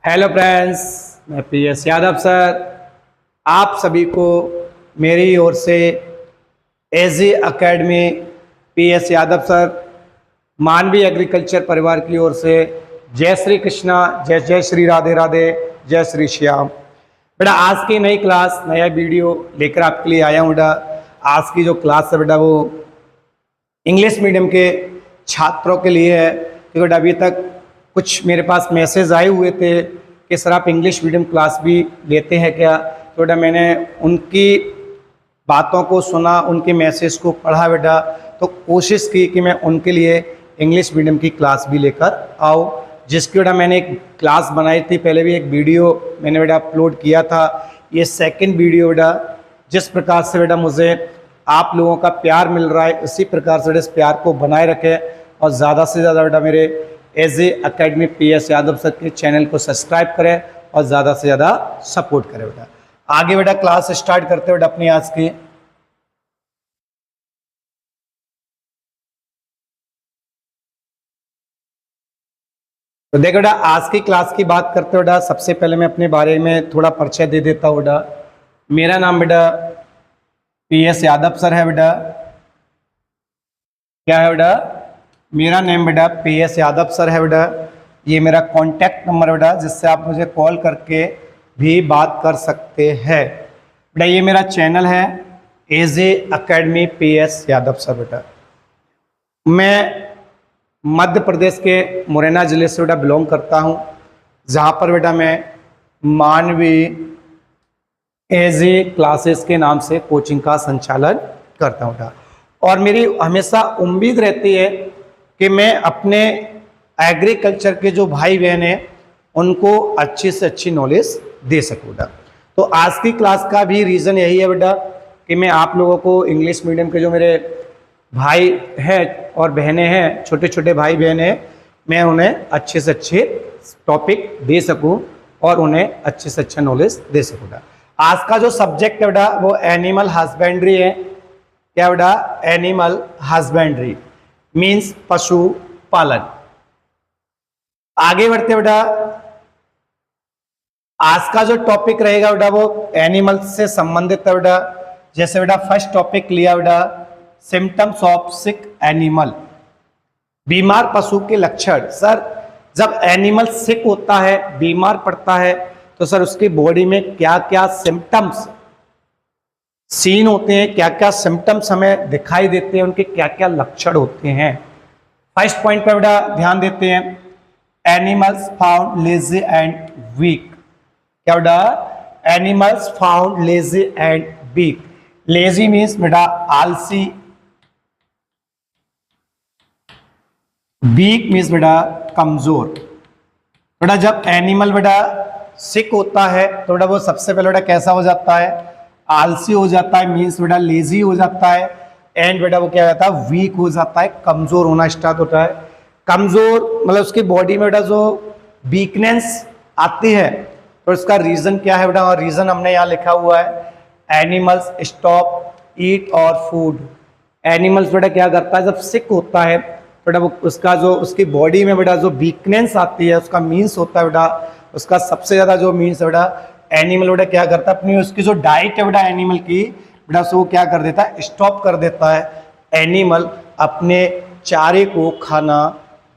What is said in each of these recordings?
Hello friends, मैं PS Yadav sir आप सभी को मेरी ओर से एजी एकेडमी PS यादव सर मानवीय एग्रीकल्चर परिवार की ओर से जय श्री कृष्णा, जय जय श्री राधे राधे, जय श्री श्याम। बेटा आज की नई क्लास नया वीडियो लेकर आपके लिए आया हूँ। बेटा आज की जो क्लास है बेटा वो इंग्लिश मीडियम के छात्रों के लिए है। क्योंकि बेटा अभी तक कुछ मेरे पास मैसेज आए हुए थे कि सर आप इंग्लिश मीडियम क्लास भी लेते हैं क्या। तो बेटा मैंने उनकी बातों को सुना, उनके मैसेज को पढ़ा बेटा, तो कोशिश की कि मैं उनके लिए इंग्लिश मीडियम की क्लास भी लेकर आऊँ। जिसकी बेटा मैंने एक क्लास बनाई थी, पहले भी एक वीडियो मैंने बेटा अपलोड किया था। ये सेकंड वीडियो बेटा, जिस प्रकार से बेटा मुझे आप लोगों का प्यार मिल रहा है उसी प्रकार से इस प्यार को बनाए रखें और ज़्यादा से ज़्यादा बेटा मेरे एजी एकेडमी PS यादव सर के चैनल को सब्सक्राइब करें और ज़्यादा से ज़्यादा सपोर्ट करें बेटा। आगे बेटा क्लास स्टार्ट करते बेटा अपनी आज की। तो देखो बेटा आज की क्लास की बात करते बेटा, सबसे पहले मैं अपने बारे में थोड़ा परिचय दे देता हूँ बेटा। मेरा नाम बेटा PS यादव सर है बेटा। क्या है बेटा? मेरा नेम बेटा PS यादव सर है बेटा। ये मेरा कॉन्टैक्ट नंबर बेटा, जिससे आप मुझे कॉल करके भी बात कर सकते हैं बेटा। ये मेरा चैनल है एजी एकेडमी PS यादव सर बेटा। मैं मध्य प्रदेश के मुरैना जिले से बेटा बिलोंग करता हूँ, जहाँ पर बेटा मैं मानवीय एजी क्लासेस के नाम से कोचिंग का संचालन करता हूँ बेटा। और मेरी हमेशा उम्मीद रहती है कि मैं अपने एग्रीकल्चर के जो भाई बहन हैं उनको अच्छी से अच्छी नॉलेज दे सकूँ बेटा। तो आज की क्लास का भी रीज़न यही है बेटा कि मैं आप लोगों को इंग्लिश मीडियम के जो मेरे भाई हैं और बहनें हैं, छोटे छोटे भाई बहन हैं, मैं उन्हें अच्छे से अच्छे टॉपिक दे सकूं और उन्हें अच्छे से अच्छा नॉलेज दे सकूं बेटा। आज का जो सब्जेक्ट है बेटा वो एनिमल हस्बेंड्री है। क्या बेटा? एनिमल हस्बेंड्री मीन्स पशु पालन। आगे बढ़ते बेटा, आज का जो टॉपिक रहेगा बेटा वो एनिमल से संबंधित है बेटा। जैसे बेटा फर्स्ट टॉपिक लिया बेटा सिम्टम्स ऑफ सिक एनिमल, बीमार पशु के लक्षण। सर जब एनिमल सिक होता है, बीमार पड़ता है, तो सर उसकी बॉडी में क्या क्या सिम्टम्स सीन होते हैं, क्या क्या सिम्टम्स हमें दिखाई देते हैं, उनके क्या क्या लक्षण होते हैं। फर्स्ट पॉइंट पर बेटा ध्यान देते हैं, animals found lazy and weak. क्या बेटा? Animals found lazy and weak. Lazy means बेटा आलसी, वीक मीन्स बेटा कमजोर। बेटा जब एनिमल बेटा सिक होता है तो बेटा वो सबसे पहले बेटा कैसा हो जाता है? आलसी हो जाता है, मीन्स बेटा लेजी हो जाता है। एंड बेटा वो क्या जाता है? वीक हो जाता है, कमजोर होना स्टार्ट होता है। कमजोर मतलब उसकी बॉडी में बेटा जो वीकनेस आती है, तो इसका रीजन क्या है बेटा? और रीजन हमने यहाँ लिखा हुआ है, एनिमल्स स्टॉप ईट और फूड। एनिमल्स बेटा क्या करता है जब सिक होता है बेटा वो उसका जो उसकी बॉडी में बेटा जो वीकनेस आती है, उसका मीन्स होता है बेटा, उसका सबसे ज्यादा जो मीन्स है बेटा, एनिमल बेटा क्या करता है अपनी उसकी जो डाइट है बेटा एनिमल की बेटा उसको क्या कर देता है? स्टॉप कर देता है। एनिमल अपने चारे को खाना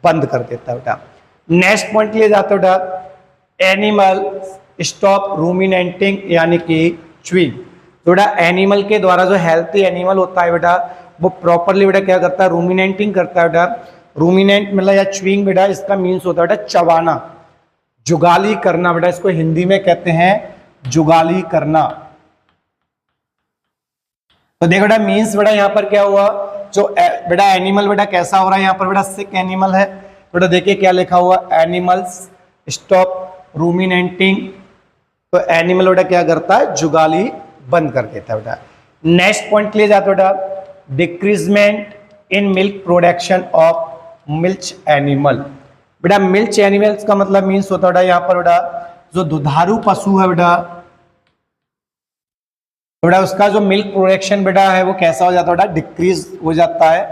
बंद कर देता है बेटा। नेक्स्ट पॉइंट लिए जाते बेटा, एनिमल स्टॉप रूमिनेटिंग यानी कि च्यूइंग। बेटा एनिमल के द्वारा जो हेल्थी एनिमल होता है बेटा वो प्रॉपरली बेटा क्या करता है? रूमिनेटिंग करता है बेटा। रूमिनेंट मतलब या च्यूइंग बेटा इसका मीन्स होता है बेटा चबाना, जुगाली करना बेटा, इसको हिंदी में कहते हैं जुगाली करना। तो देखो बेटा मीन्स बेटा यहाँ पर क्या हुआ, जो बेटा एनिमल बेटा कैसा हो रहा है यहाँ पर बेटा सिक एनिमल है। बेटा देखिए क्या लिखा हुआ, एनिमल्स स्टॉप रूमिनेटिंग। तो एनिमल बेटा क्या करता है? जुगाली बंद कर देता है बेटा। नेक्स्ट पॉइंट लिए जाते बेटा, decreasement in milk production of milch animal. बेटा मिल्च एनिमल्स का मतलब मीन्स होता है बेटा यहाँ पर बेटा जो दुधारू पशु है बेटा, बेटा उसका जो मिल्क प्रोडक्शन बेटा है वो कैसा हो जाता है बेटा? डिक्रीज हो जाता है।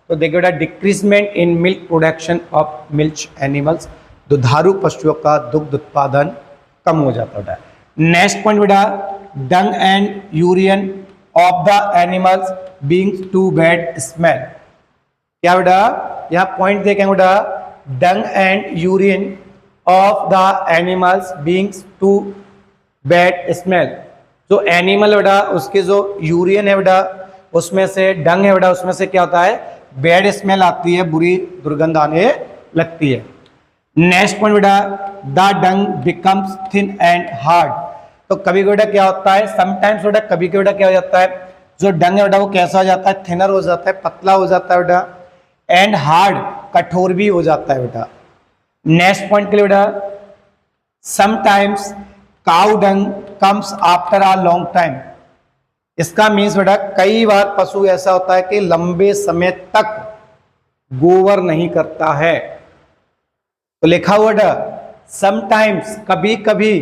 तो देखिए बेटा decreasement in milk production of milch animals, दुधारू पशुओं का दुग्ध उत्पादन कम हो जाता है बेटा। नेक्स्ट पॉइंट बेटा, dung and urine of the animals being too bad smell. क्या बेटा, यहाँ पॉइंट देखेंगे बेटा, dung and urine of the animals being too bad smell. जो एनिमल बेटा उसके जो यूरिन है बेटा, उसमें से डंग है बेटा, उसमें से क्या होता है, बैड स्मेल आती है, बुरी दुर्गंध आने लगती है। नेक्स्ट पॉइंट बेटा, the Dang becomes thin and hard. तो कभी बेटा क्या होता है, समटाइम्स बेटा कभी बेटा क्या हो जाता है, जो डंग है बेटा वो कैसा हो जाता है, थिनर हो जाता है, पतला हो जाता है बेटा, एंड हार्ड कठोर भी हो जाता है बेटा। नेक्स्ट पॉइंट के लिए बेटा, sometimes cow dung comes after a long time. इसका मीन्स बेटा कई बार पशु ऐसा होता है कि लंबे समय तक गोबर नहीं करता है। तो लिखा हुआ बेटा समटाइम्स कभी कभी,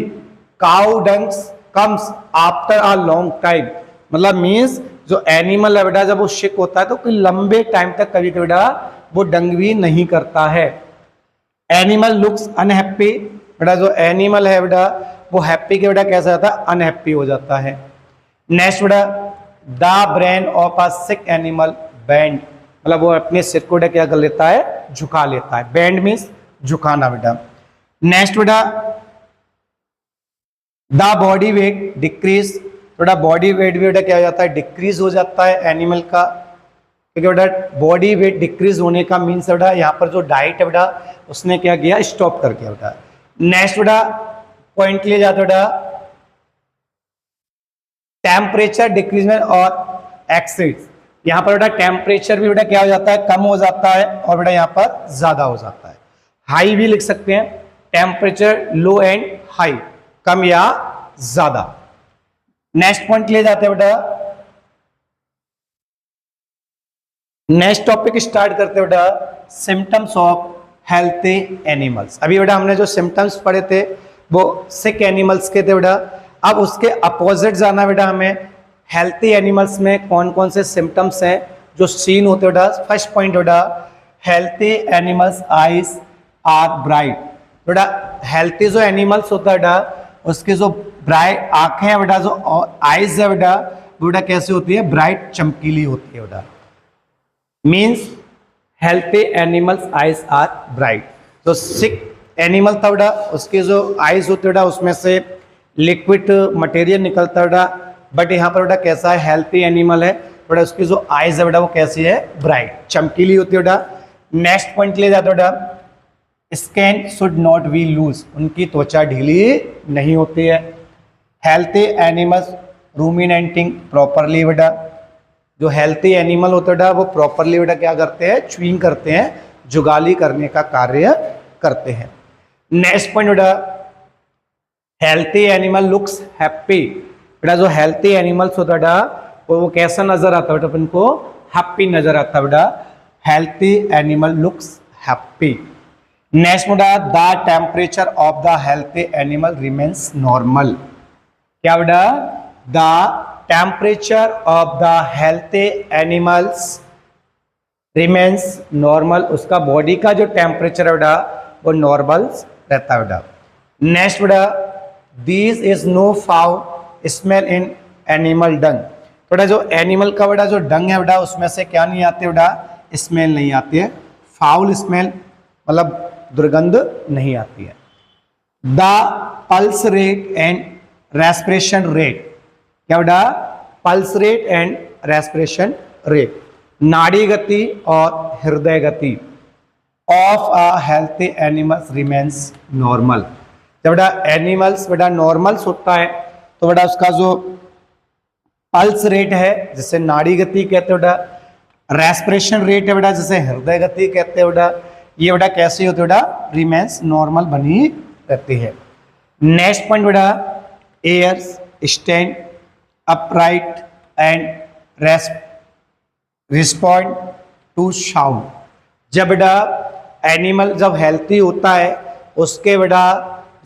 cow dungs comes after a long time, मतलब मीन्स जो एनिमल है बेटा जब वो शिक होता है तो कोई लंबे टाइम तक कभी कभी बेटा वो डंग भी नहीं करता है। एनिमल लुक्स अनहैप्पी, बेटा जो एनिमल है बेटा वो हैप्पी के बेटा कैसा जाता है, अनहैप्पी हो जाता है। नेक्स्ट बेटा, the brain of a sick animal bend, मतलब वो अपने सिर को क्या कर लेता है, झुका लेता है। बेंड मीन्स झुकाना बेटा। नेक्स्ट बेटा, द बॉडी वेट डिक्रीज, बेटा बॉडी वेट भी बेटा क्या हो जाता है, डिक्रीज हो जाता है एनिमल का, क्योंकि बेटा बॉडी वेट डिक्रीज होने का मीन्स बेटा यहाँ पर जो डाइट है बेटा उसने क्या किया, स्टॉप कर दिया बेटा। नेक्स्ट बेटा पॉइंट लिए जाता बेटा, टेम्परेचर डिक्रीजमेंट और एक्सीड्स, यहाँ पर बेटा टेम्परेचर भी बेटा क्या हो जाता है, कम हो जाता है, और बेटा यहाँ पर ज्यादा हो जाता है। हाई भी लिख सकते हैं, टेम्परेचर लो एंड हाई, कम या ज्यादा। नेक्स्ट पॉइंट ले जाते हैं बेटा, नेक्स्ट टॉपिक स्टार्ट करते हैं बेटा, सिम्टम्स ऑफ हेल्थी एनिमल्स। अभी बेटा हमने जो सिम्टम्स पढ़े थे वो सिक एनिमल्स के थे बेटा, अब उसके अपोजिट जाना बेटा हमें, हेल्थी एनिमल्स में कौन कौन से सिम्टम्स हैं जो सीन होते बेटा। फर्स्ट पॉइंट बेटा, healthy animals eyes are bright, बेटा हेल्थी जो एनिमल्स होता है बेटा उसके जो ब्राइट आंखें हैं बेटा, जो आईज है बेटा वो बेटा कैसी होती है, ब्राइट चमकीली होती है बेटा। Means healthy animals eyes are bright. तो सिक एनिमल था बेटा उसके जो आईज होते बेटा उसमें से लिक्विड मटेरियल निकलता बेटा, बट यहाँ पर बेटा कैसा है, हेल्थी एनिमल है बेटा उसकी जो आईज है बेटा वो कैसी है, ब्राइट चमकीली होती है बेटा। नेक्स्ट पॉइंट ले जाते बेटा, skin should not be loose, उनकी त्वचा ढीली नहीं होती है। हेल्थी एनिमल्स रूमिनेटिंग प्रॉपरली, बेटा जो हेल्थी एनिमल होते बेटा वो प्रॉपरली बेटा क्या करते हैं, च्यूइंग करते हैं, जुगाली करने का कार्य करते हैं। नेक्स्ट पॉइंट बेटा, हेल्थी एनिमल लुक्स हैप्पी, बेटा जो हेल्थी एनिमल्स होता बेटा वो कैसा नजर आता है बेटा, अपन को हैप्पी नजर आता है बेटा। Healthy animal looks happy. Next बेटा, the temperature of the healthy animal remains normal. क्या बेटा, the temperature of the healthy animals remains normal, उसका बॉडी का जो टेम्परेचर है बेटा वो नॉर्मल रहता है बेटा। नेक्स्ट बेटा, this is no foul smell in animal dung, बेटा जो एनिमल का बेटा जो डंग है बेटा उसमें से क्या नहीं आती बेटा, स्मेल नहीं आती है, फाउल स्मेल मतलब दुर्गंध नहीं आती है। The pulse rate and respiration rate, क्या बेटा, pulse rate and respiration rate, नाड़ी गति और हृदय गति of a healthy animals remains normal. जब बेटा एनिमल्स बेटा नॉर्मल्स होता है तो बेटा उसका जो पल्स रेट है जिसे नाड़ी गति कहते हैं बेटा, रेस्पिरेशन रेट है बेटा जिसे हृदय गति कहते हैं बेटा, ये बेटा कैसी होती है बेटा, रिमेन्स नॉर्मल बनी रहती है। नेक्स्ट पॉइंट बेटा, ears stand upright and respond to sound. जब बेटा एनिमल जब हेल्थी होता है उसके बेटा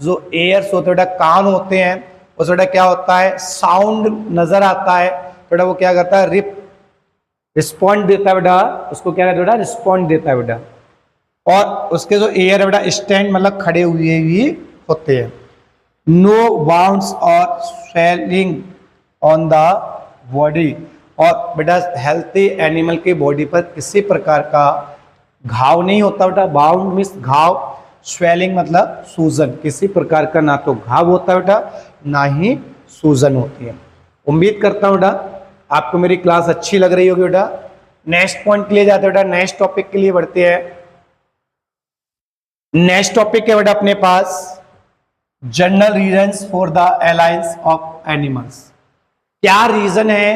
जो एयर्स होते हैं बेटा, कान होते हैं, उस बेटा क्या होता है, साउंड नजर आता है बेटा, वो क्या करता है, रिस्पॉन्ड देता है बेटा, उसको क्या कहते हैं बेटा, रिस्पॉन्ड देता है बेटा। और उसके जो एयर है बेटा स्टैंड मतलब खड़े हुए भी होते हैं। नो बाउंड्स और स्वेलिंग ऑन द बॉडी, और बेटा हेल्थी एनिमल की बॉडी पर किसी प्रकार का घाव नहीं होता बेटा। बाउंड मीन्स घाव, स्वेलिंग मतलब सूजन, किसी प्रकार का ना तो घाव होता है बेटा ना ही सूजन होती है। उम्मीद करता हूं बेटा आपको मेरी क्लास अच्छी लग रही होगी बेटा। नेक्स्ट पॉइंट के लिए जाते हैं बेटा, नेक्स्ट टॉपिक के लिए बढ़ते हैं। नेक्स्ट टॉपिक है बेटा अपने पास general reasons for the alliance of animals. क्या रीजन है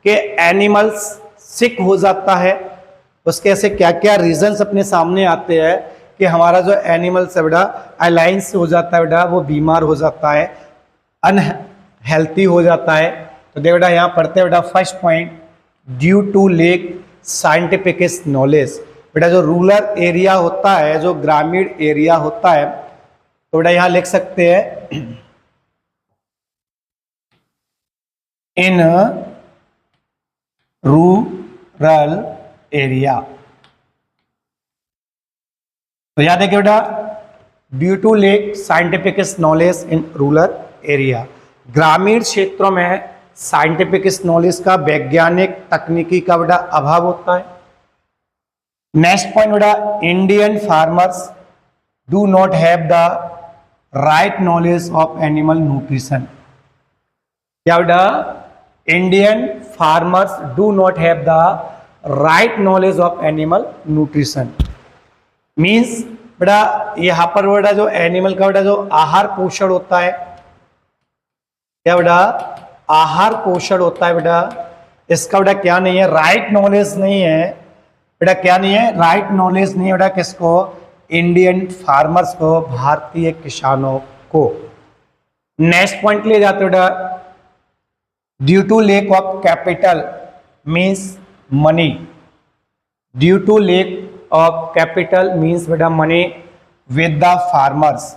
कि एनिमल्स सिक हो जाता है, उसके ऐसे क्या क्या रीजंस अपने सामने आते हैं कि हमारा जो एनिमल्स है बेटा अलायंस हो जाता है बेटा, वो बीमार हो जाता है, अनहेल्थी हो जाता है। तो देख बेटा यहाँ पढ़ते हैं बेटा first point, due to lack scientific knowledge. बेटा जो रूरल एरिया होता है, जो ग्रामीण एरिया होता है, तो बेटा यहां लिख सकते हैं इन रूरल एरिया। तो याद देखिए बेटा, due to lack scientific knowledge in rural area, ग्रामीण क्षेत्रों में साइंटिफिक नॉलेज का, वैज्ञानिक तकनीकी का बेटा अभाव होता है। नेक्स्ट पॉइंट बेटा, Indian farmers do not have the right knowledge of animal nutrition. क्या बेटा, Indian farmers do not have the right knowledge of animal nutrition means बेटा यहां पर बेटा जो एनिमल का बेटा जो आहार पोषण होता है, क्या बेटा आहार पोषण होता है बेटा, इसका बेटा क्या नहीं है, राइट नॉलेज नहीं है बेटा। क्या नहीं है, राइट नॉलेज नहीं है बेटा किसको, इंडियन फार्मर्स को, भारतीय किसानों को। नेक्स्ट पॉइंट ले जाते बेटा, due to lack of capital means money, due to lack of capital means बेटा मनी विद द फार्मर्स।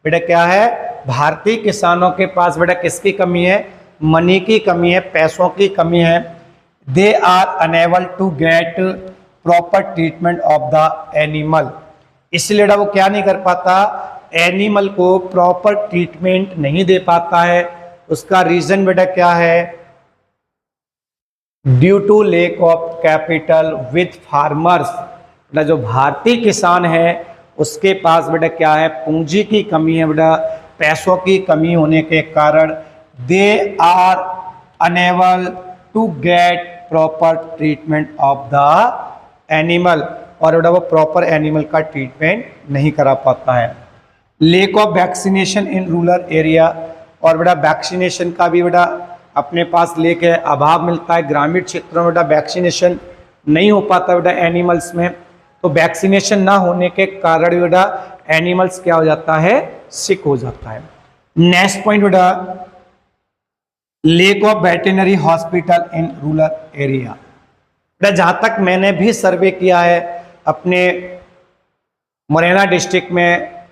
बेटा क्या है, भारतीय किसानों के पास बेटा किसकी कमी है, मनी की कमी है, पैसों की कमी है। They are unable to get proper treatment of the animal, इसलिए बेटा वो क्या नहीं कर पाता, एनिमल को प्रॉपर ट्रीटमेंट नहीं दे पाता है। उसका रीजन बेटा क्या है, due to lack of capital with farmers. बेटा जो भारतीय किसान है उसके पास बेटा क्या है, पूंजी की कमी है बेटा, पैसों की कमी होने के कारण they are unable to get proper treatment of the animal, और बेटा वो प्रॉपर एनिमल का ट्रीटमेंट नहीं करा पाता है। Lake of vaccination in rural area, और बेटा वैक्सीनेशन का भी बेटा अपने पास लेक है, अभाव मिलता है ग्रामीण क्षेत्रों में, बेटा वैक्सीनेशन नहीं हो पाता बेटा एनिमल्स में। तो वैक्सीनेशन ना होने के कारण बेटा एनिमल्स क्या हो जाता है, सिक हो जाता है। नेक्स्ट पॉइंट बेटा, lake of veterinary hospital in rural area. बेटा जहां तक मैंने भी सर्वे किया है अपने मुरैना डिस्ट्रिक्ट में,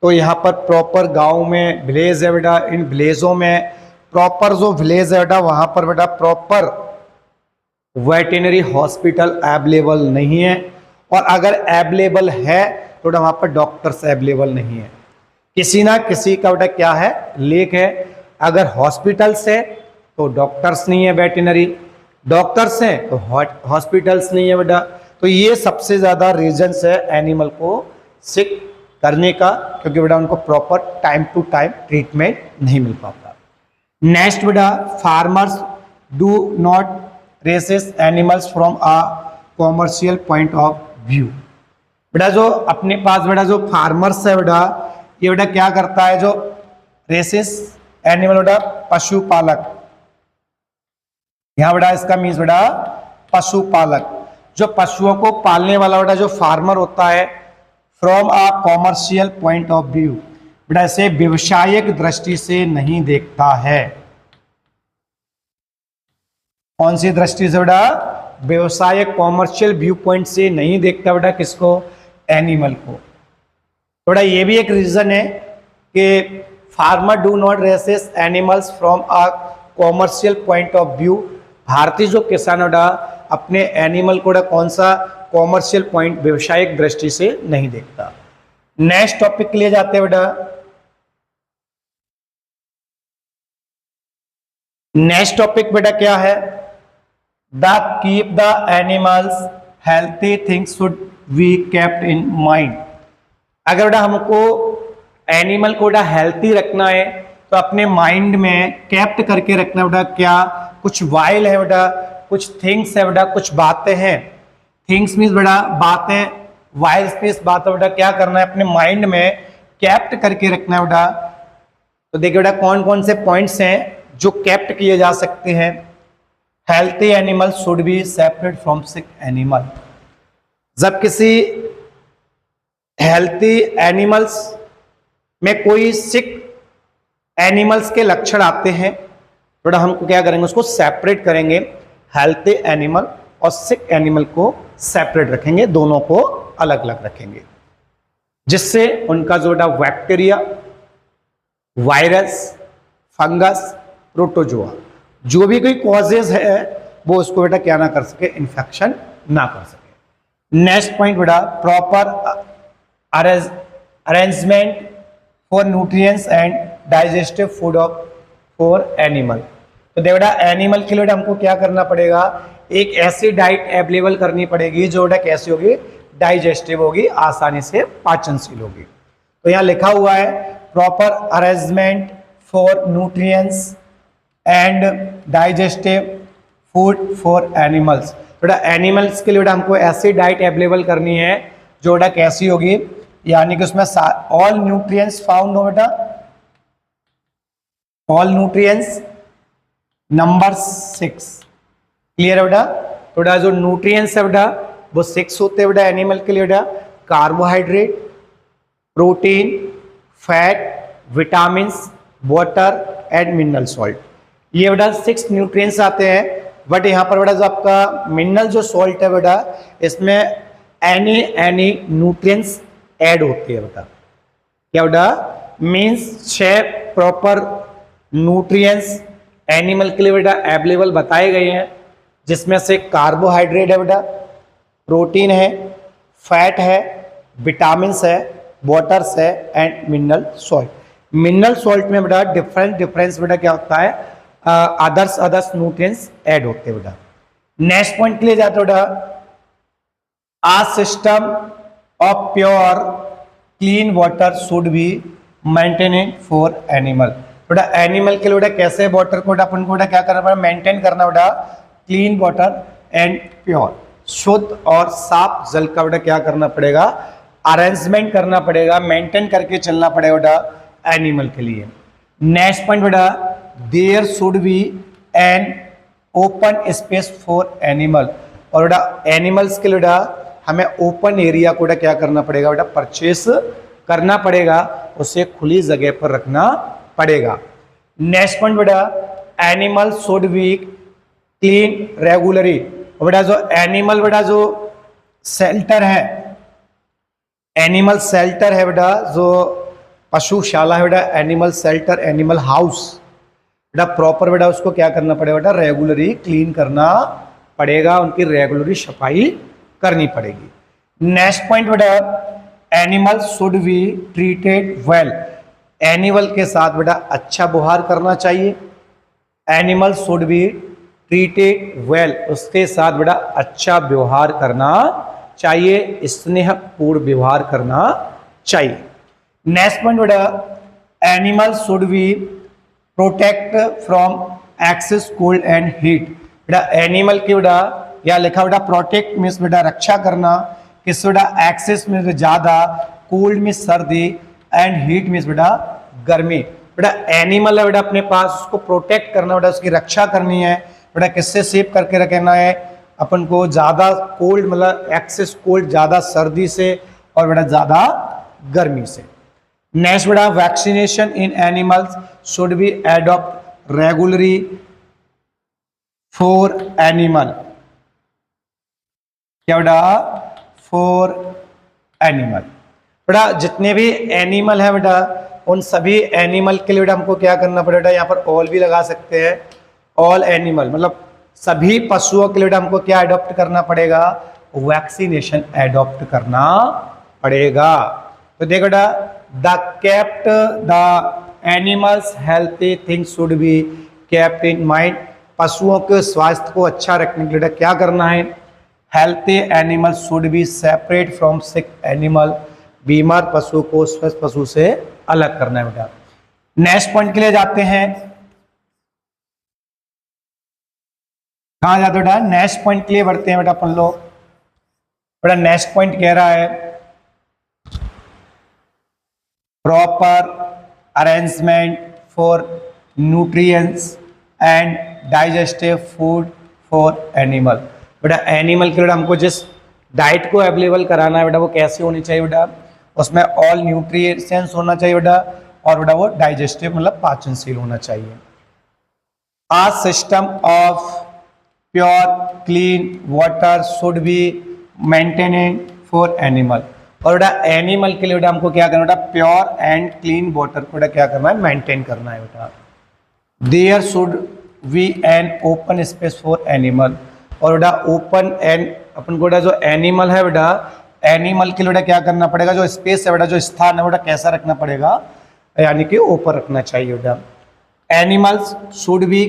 तो यहाँ पर प्रॉपर गांव में विलेज है बेटा, इन विलेजों में प्रॉपर जो विलेज है बेटा वहां पर बेटा प्रॉपर वेटरनरी हॉस्पिटल अवेलेबल नहीं है, और अगर अवेलेबल है तो बेटा वहां पर डॉक्टर्स अवेलेबल नहीं है। किसी ना किसी का बेटा क्या है, लेक है, अगर हॉस्पिटल्स है तो डॉक्टर्स नहीं है, वेटरनरी डॉक्टर्स हैं तो हॉस्पिटल्स नहीं है बेटा। तो ये सबसे ज्यादा रीजंस है एनिमल को सिक करने का, क्योंकि बेटा उनको proper time to time treatment नहीं मिल पाता। नेक्स्ट बेटा, farmers do not raises animals from a commercial point of view. बेटा जो अपने पास बेटा जो फार्मर्स है बेटा, ये बेटा क्या करता है, जो रेसेस एनिमल बेटा पशुपालक, यहां बेटा इसका मीन्स बेटा पशुपालक, जो पशुओं को पालने वाला बेटा जो फार्मर होता है, from a commercial point of view, बेटा इसे व्यवसायिक दृष्टि से नहीं देखता है। कौन सी दृष्टि से बेटा, व्यवसायिक कॉमर्शियल व्यू पॉइंट से नहीं देखता बेटा किसको, एनिमल को। बेटा ये भी एक रीजन है कि farmer do not raises animals from a commercial point of view. भारतीय जो किसान बेटा अपने एनिमल को कौन सा कॉमर्शियल पॉइंट, व्यवसायिक दृष्टि से नहीं देखता। नेक्स्ट टॉपिक के लिए जाते हैं बेटा। नेक्स्ट टॉपिक बेटा क्या है? The keep the animals healthy things should be kept in mind. अगर बेटा हमको एनिमल को बेटा हेल्थी रखना है तो अपने माइंड में कैप्ट करके रखना बेटा। क्या कुछ वाइल है बेटा, कुछ थिंग्स है बेटा, कुछ बातें हैं। थिंग्स मीन्स बेटा बातें, वाइल स्पेस बातें बेटा क्या करना है अपने माइंड में कैप्ट करके रखना है बेटा। तो देखिए बेटा कौन कौन से पॉइंट्स हैं जो कैप्ट किए जा सकते हैं। Healthy animal should B separate from sick animal. जब किसी हेल्थी एनिमल्स में कोई सिक एनिमल्स के लक्षण आते हैं तो हमको क्या करेंगे, उसको सेपरेट करेंगे। हेल्थी एनिमल और सिक एनिमल को सेपरेट रखेंगे, दोनों को अलग अलग रखेंगे, जिससे उनका जो बैक्टीरिया, वायरस, फंगस, प्रोटोजोआ जो भी कोई कॉजेज है वो उसको बेटा क्या ना कर सके, इन्फेक्शन ना कर सके। नेक्स्ट पॉइंट बेटा proper arrangement for nutrients and digestive food of for animal. तो बेटा एनिमल के लिए हमको क्या करना पड़ेगा, एक ऐसी डाइट अवेलेबल करनी पड़ेगी जो बेटा कैसी होगी, डाइजेस्टिव होगी, आसानी से पाचनशील होगी। तो यहाँ लिखा हुआ है proper arrangement for nutrients and digestive food for animals. बेटा एनिमल्स के लिए बेटा हमको ऐसी डाइट अवेलेबल करनी है जो बेटा कैसी होगी, यानी कि उसमें ऑल न्यूट्रिएंट्स फाउंड हो बेटा, ऑल न्यूट्रिएंट्स। नंबर 6 क्लियर है बेटा। तो बेटा जो न्यूट्रिएंट्स है बेटा वो 6 होते हैं बेटा एनिमल के लिए बेटा। Carbohydrate, protein, fat, vitamin, water and mineral salt, ये बेटा 6 न्यूट्रिएंट्स आते हैं। बट यहाँ पर बेटा जो आपका मिनरल जो सॉल्ट है बेटा इसमें एनी न्यूट्रिएंट्स ऐड होती है बेटा। क्या बेटा मीन्स 6 प्रॉपर न्यूट्रिएंट्स एनिमल के लिए बेटा अवेलेबल बताए गए हैं, जिसमें से कार्बोहाइड्रेट है बेटा, प्रोटीन है, फैट है, विटामिन्स है, वाटर्स है and mineral salt. Mineral salt में बेटा डिफरेंस बेटा क्या होता है, अदर्स न्यूट्रिएंट्स ऐड होते हैं बेटा। नेक्स्ट पॉइंट के लिए जाते हो बेटा, a system of pure clean water should be maintain for animal. बेटा एनिमल के लिए बेटा कैसे वाटर को अपन को क्या करना पड़ेगा, मेंटेन करना बेटा क्लीन वाटर एंड प्योर, शुद्ध और साफ जल का बेटा क्या करना पड़ेगा, अरेंजमेंट करना पड़ेगा, मेंटेन करके चलना पड़ेगा बेटा एनिमल के लिए। नेक्स्ट पॉइंट बेटा there should be an open space for animal. और बेटा एनिमल्स के लिए बेटा हमें ओपन एरिया को बेटा क्या करना पड़ेगा, बेटा परचेस करना पड़ेगा, उसे खुली जगह पर रखना पड़ेगा। नेक्स्ट पॉइंट बेटा animal should B clean regularly. बेटा जो एनिमल बेटा जो शेल्टर है, एनिमल शेल्टर है बेटा, जो पशुशाला है बेटा, एनिमल शेल्टर, एनिमल हाउस बेटा प्रॉपर बेटा उसको क्या करना पड़ेगा, बेटा रेगुलरली क्लीन करना पड़ेगा, उनकी रेगुलरली सफाई करनी पड़ेगी। नेक्स्ट पॉइंट बेटा animal should be treated well. Animal के साथ बेटा अच्छा व्यवहार करना चाहिए। Animal should be treated well, उसके साथ बेटा अच्छा व्यवहार करना चाहिए, स्नेहपूर्ण व्यवहार करना चाहिए। नेक्स्ट पॉइंट बेटा animal should be protect from excess cold and heat. बेटा एनिमल की बेटा या लिखा बेटा प्रोटेक्ट मीन्स बेटा रक्षा करना, किस बेटा एक्सेस में ज्यादा, कोल्ड में सर्दी एंड हीट मीन्स बेटा गर्मी। बेटा एनिमल है बेटा अपने पास, उसको प्रोटेक्ट करना बेटा, उसकी रक्षा करनी है बेटा, किससे सेव करके रखना है अपन को, ज्यादा कोल्ड मतलब एक्सेस कोल्ड, ज्यादा सर्दी से और बेटा ज्यादा गर्मी से। नेक्स्ट बेटा vaccination in animals should be adopt regularly for animal. क्या बेटा फॉर एनिमल। बेटा जितने भी एनिमल है बेटा उन सभी एनिमल के लिए बेटा हमको क्या करना पड़ेगा, यहाँ पर ऑल भी लगा सकते हैं, ऑल एनिमल मतलब सभी पशुओं के लिए बेटा हमको क्या अडॉप्ट करना पड़ेगा, वैक्सीनेशन एडॉप्ट करना पड़ेगा। तो देखो बेटा, the kept the animals healthy things should be kept in mind. पशुओं के स्वास्थ्य को अच्छा रखने के लिए क्या करना है? Healthy animal should B separate from sick animal. बीमार पशु को स्वस्थ पशु से अलग करना है बेटा। नेक्स्ट पॉइंट के लिए जाते हैं। कहां जाते बेटा? नेक्स्ट पॉइंट के लिए बढ़ते हैं बेटा अपन लोग। बेटा नेक्स्ट पॉइंट कह रहा है proper arrangement for nutrients and digestive food for animal. बेटा एनिमल के लिए हमको जिस डाइट को अवेलेबल कराना है बेटा वो कैसे होनी चाहिए बेटा? उसमें ऑल न्यूट्रिएंट्स होना चाहिए बेटा, और बेटा वो डाइजेस्टिव मतलब पाचनशील होना चाहिए। A system of pure clean water should be maintaining for animal. और बेटा एनिमल के लिए बेटा हमको क्या करना बेटा? प्योर एंड क्लीन वाटर को बेटा क्या करना है? मेंटेन करना है बेटा। There should be an open space for animal. और बेटा ओपन एंड अपन को बेटा जो एनिमल है बेटा, एनिमल के लिए बेटा क्या करना पड़ेगा? जो स्पेस है बेटा, जो स्थान है बेटा कैसा रखना पड़ेगा? यानी कि ऊपर रखना चाहिए बेटा। Animals should be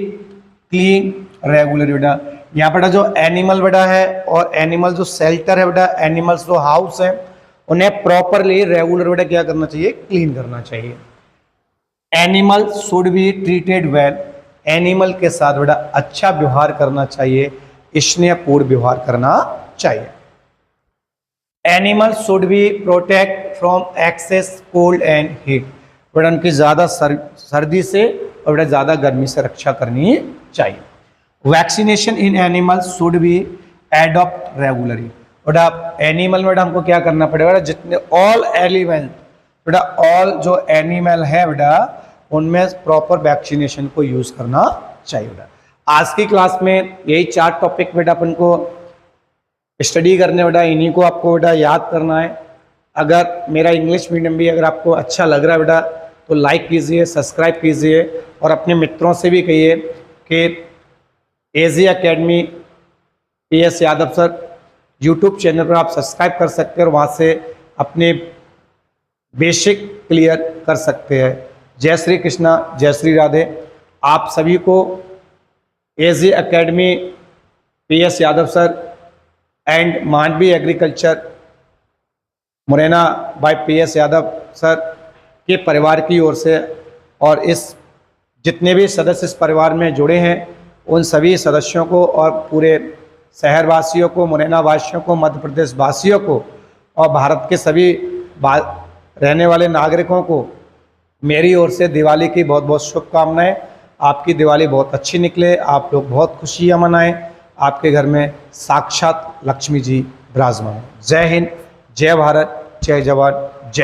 clean regular बेटा। यहाँ पर जो एनिमल बेटा है और एनिमल जो शेल्टर है बेटा, एनिमल्स जो हाउस है, उन्हें प्रॉपरली रेगुलर बेटा क्या करना चाहिए? क्लीन करना चाहिए। Animal should be treated well. Animal के साथ बेटा अच्छा व्यवहार करना चाहिए, स्नेहपूर्ण व्यवहार करना चाहिए। Animal should be protect from excess cold and heat. बेटा उनकी ज़्यादा सर्दी से और बेटा ज़्यादा गर्मी से रक्षा करनी चाहिए। Vaccination in animals should be adopt regularly. बेटा एनिमल में हमको क्या करना पड़ेगा? जितने ऑल एलिमेंट बेटा, ऑल जो एनिमल है बेटा उनमें प्रॉपर वैक्सीनेशन को यूज करना चाहिए बेटा। आज की क्लास में यही 4 टॉपिक बेटा अपन को स्टडी करने बेटा, इन्हीं को आपको बेटा याद करना है। अगर मेरा इंग्लिश मीडियम भी अगर आपको अच्छा लग रहा है बेटा तो लाइक कीजिए, सब्सक्राइब कीजिए और अपने मित्रों से भी कहिए कि AG academy PS Yadav sir YouTube channel पर आप सब्सक्राइब कर सकते हैं और वहाँ से अपने बेसिक क्लियर कर सकते हैं। जय श्री कृष्णा, जय श्री राधे। आप सभी को AG academy PS Yadav sir and Mandvi agriculture Morena by PS Yadav sir के परिवार की ओर से और इस जितने भी सदस्य इस परिवार में जुड़े हैं उन सभी सदस्यों को और पूरे शहरवासियों को, मुरैना वासियों को, मध्य प्रदेश वासियों को और भारत के सभी रहने वाले नागरिकों को मेरी ओर से दिवाली की बहुत बहुत शुभकामनाएं। आपकी दिवाली बहुत अच्छी निकले, आप लोग बहुत खुशियाँ मनाएं, आपके घर में साक्षात लक्ष्मी जी विराजमान। जय हिंद, जय भारत, जय जवान,